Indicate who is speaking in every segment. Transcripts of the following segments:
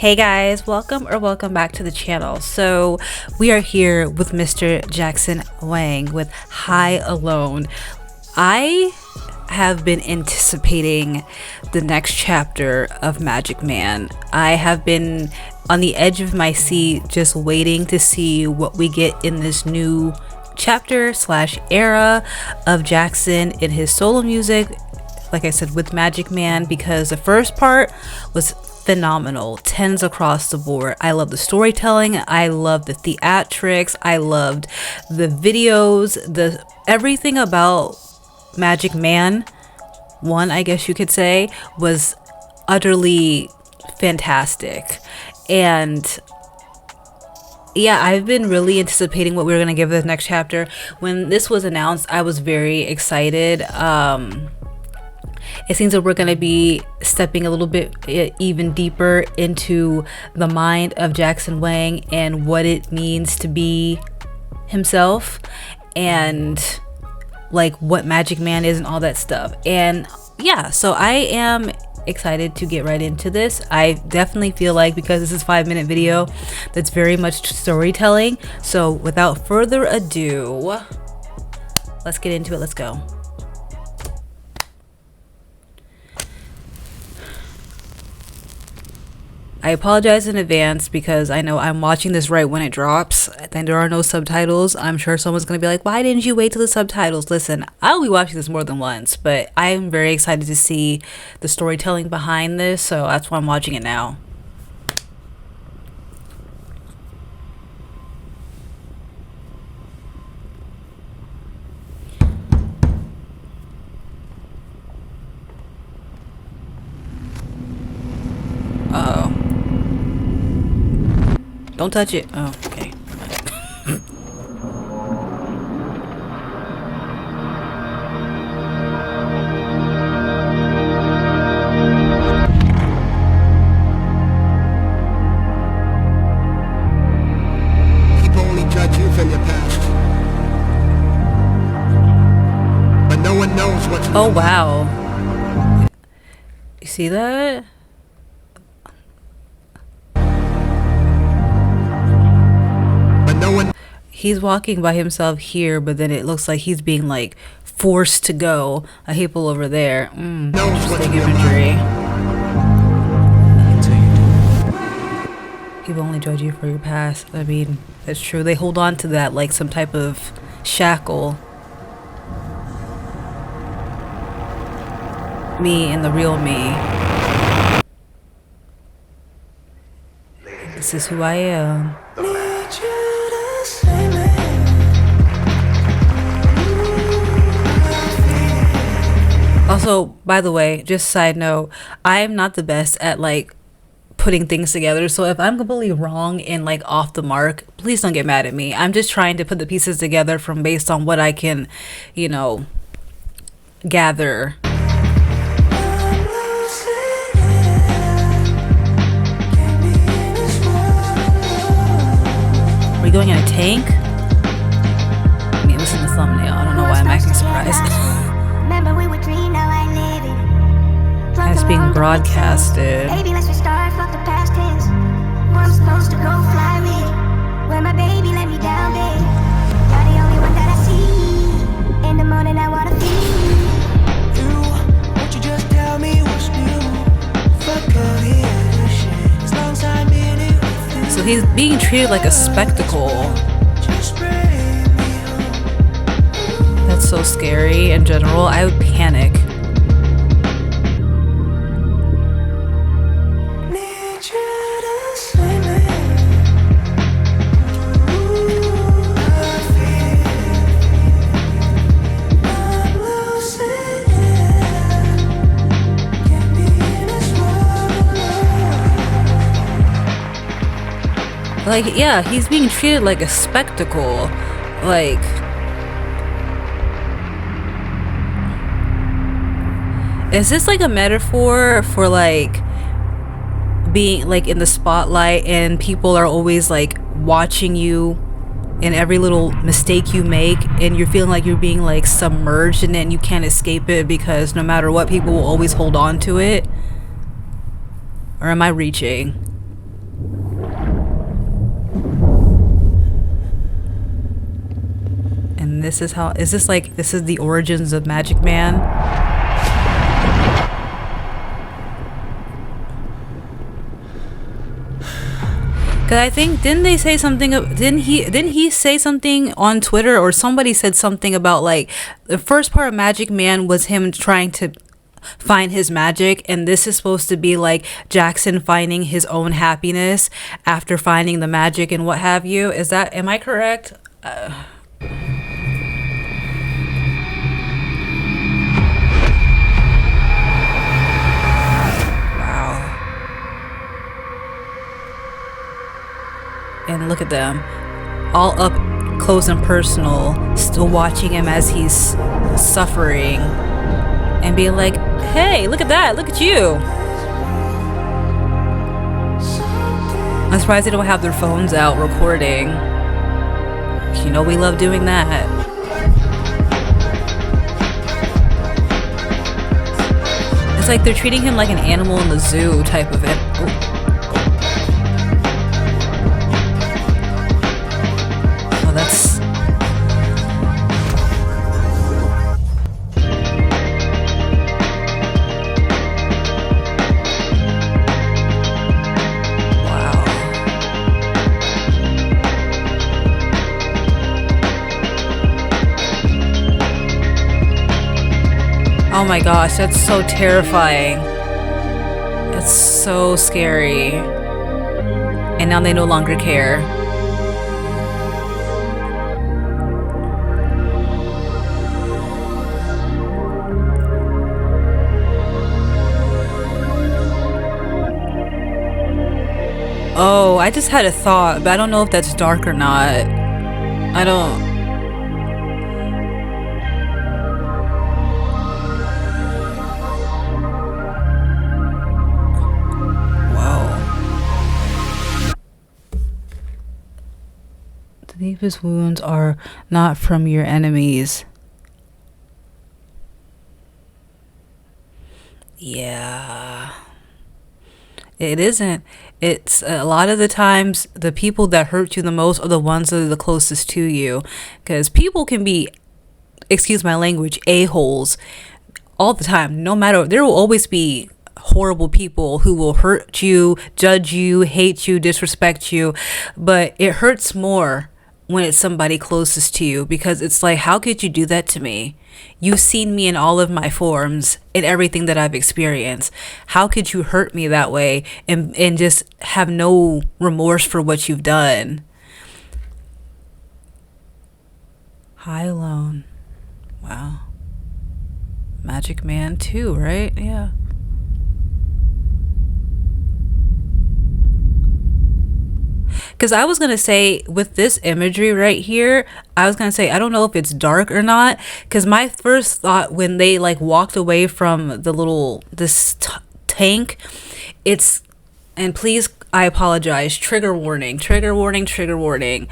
Speaker 1: Hey guys, welcome back to the channel. So we are here with Mr. Jackson Wang with High Alone. I have been anticipating the next chapter of Magic Man. I have been on the edge of my seat just waiting to see what we get in this new chapter slash era of Jackson in his solo music, like I said, with Magic Man, because the first part was phenomenal, 10s across the board. I love the storytelling, I love the theatrics, I loved the videos, the everything about Magic Man 1, I guess you could say, was utterly fantastic. And yeah, I've been really anticipating what we were going to give this next chapter. When this was announced, I was very excited. It seems that we're going to be stepping a little bit even deeper into the mind of Jackson Wang and what it means to be himself, and like what Magic Man is and all that stuff. And yeah, so I am excited to get right into this. I definitely feel like, because this is a 5-minute video, that's very much storytelling. So without further ado, let's get into it. Let's go. I apologize in advance because I know I'm watching this right when it drops and there are no subtitles. I'm sure someone's going to be like, why didn't you wait till the subtitles? Listen, I'll be watching this more than once, but I'm very excited to see the storytelling behind this, so that's why I'm watching it now. Uh-oh. Don't touch it. Oh, okay.
Speaker 2: People only judge you from your past, but no one knows what's.
Speaker 1: Oh wow. You see that? He's walking by himself here, but then it looks like he's being like forced to go. A people over there. Interesting imagery. People only judge you for your past. I mean, that's true. They hold on to that like some type of shackle. Me and the real me. This is who I am. Also, by the way, just side note, I'm not the best at like putting things together, so if I'm completely wrong and like off the mark, please don't get mad at me. I'm just trying to put the pieces together from based on what I can, you know, gather. Are we going in a tank? I mean, it was in the thumbnail. I don't know why I'm acting surprised. It's being broadcasted. Baby, let's restart, fuck the past tense. Where I'm supposed to go fly with. Where my baby let me down, babe. You're the only one that I see. In the morning I wanna feel you. Won't you just tell me what's new? Fuck all the other shit. As long as I'm in it with you. So he's being treated like a spectacle. That's so scary in general. I would panic. Like, yeah, he's being treated like a spectacle. Like, is this like a metaphor for like being like in the spotlight and people are always like watching you in every little mistake you make, and you're feeling like you're being like submerged and then you can't escape it because no matter what, people will always hold on to it? Or am I reaching? this is how, is this like, this is the origins of Magic Man? Cause I think, didn't they say something, didn't he say something on Twitter, or somebody said something about like the first part of Magic Man was him trying to find his magic, and this is supposed to be like Jackson finding his own happiness after finding the magic and what have you. Is that, am I correct? Wow. And look at them, all up close and personal, still watching him as he's suffering and being like, hey, look at that, look at you. I'm surprised they don't have their phones out recording. You know we love doing that. It's like they're treating him like an animal in the zoo type of it. Oh, that's... Oh my gosh, that's so terrifying. That's so scary. And now they no longer care. Oh, I just had a thought, but I don't know if that's dark or not. I don't... The deepest wounds are not from your enemies. Yeah. It isn't. It's a lot of the times the people that hurt you the most are the ones that are the closest to you. Because people can be, excuse my language, a-holes all the time. No matter, there will always be horrible people who will hurt you, judge you, hate you, disrespect you. But it hurts more when it's somebody closest to you, because it's like, how could you do that to me? You've seen me in all of my forms, in everything that I've experienced. How could you hurt me that way and just have no remorse for what you've done? High Alone. Wow. Magic Man 2, right? Yeah. Because I was going to say, with this imagery right here, I was going to say, I don't know if it's dark or not. Because my first thought when they like walked away from the little, this tank, it's, and please, I apologize, trigger warning, trigger warning, trigger warning.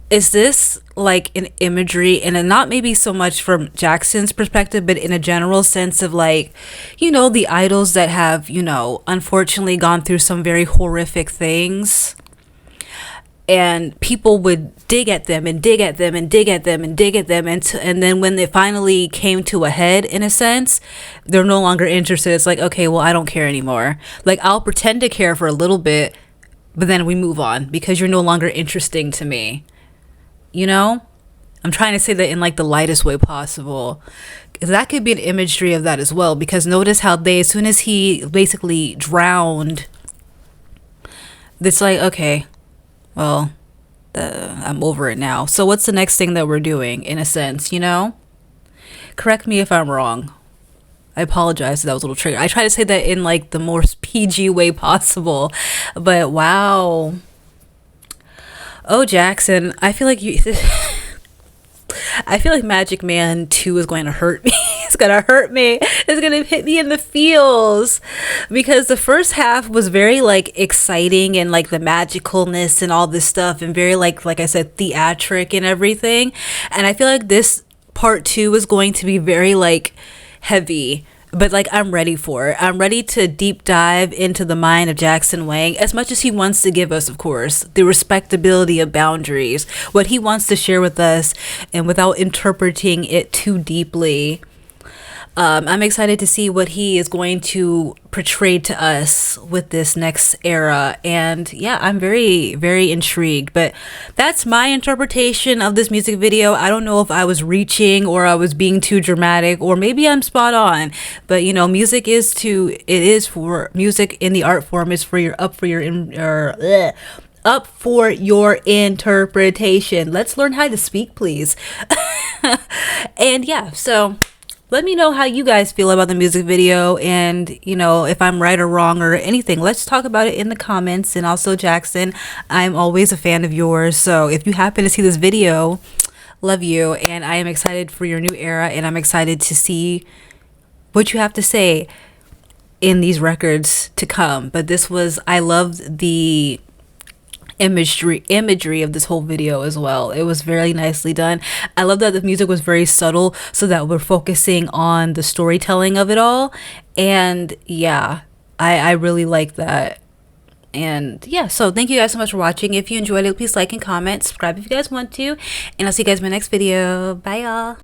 Speaker 1: Is this like an imagery, and not maybe so much from Jackson's perspective, but in a general sense of like, you know, the idols that have, you know, unfortunately gone through some very horrific things? And people would dig at them and dig at them and dig at them and dig at them. And then when they finally came to a head, in a sense, they're no longer interested. It's like, okay, well, I don't care anymore. Like, I'll pretend to care for a little bit, but then we move on because you're no longer interesting to me. You know? I'm trying to say that in like the lightest way possible. That could be an imagery of that as well. Because notice how they, as soon as he basically drowned, it's like, okay, well, I'm over it now. So what's the next thing that we're doing, in a sense, you know? Correct me if I'm wrong. I apologize if that was a little trigger. I try to say that in like the most PG way possible. But wow. Oh, Jackson, I feel like you... I feel like Magic Man 2 is going to hurt me. It's going to hurt me. It's going to hit me in the feels. Because the first half was very like exciting and like the magicalness and all this stuff. And very like I said, theatric and everything. And I feel like this part 2 is going to be very like heavy. but like I'm ready for it. I'm ready to deep dive into the mind of Jackson Wang, as much as he wants to give us, of course, the respectability of boundaries, what he wants to share with us, and without interpreting it too deeply. I'm excited to see what he is going to portray to us with this next era. And yeah, I'm very, very intrigued. But that's my interpretation of this music video. I don't know if I was reaching or I was being too dramatic, or maybe I'm spot on. But you know, music is for music in the art form is for your up for your interpretation. Let's learn how to speak, please. And yeah, so let me know how you guys feel about the music video, and you know, if I'm right or wrong or anything. Let's talk about it in the comments. And also, Jackson, I'm always a fan of yours, so if you happen to see this video, love you, and I am excited for your new era, and I'm excited to see what you have to say in these records to come. But I loved the imagery of this whole video as well. It was very nicely done. I love that the music was very subtle, so that we're focusing on the storytelling of it all. And yeah, I really like that. And yeah, so thank you guys so much for watching. If you enjoyed it, please like and comment, subscribe if you guys want to, and I'll see you guys in my next video. Bye y'all.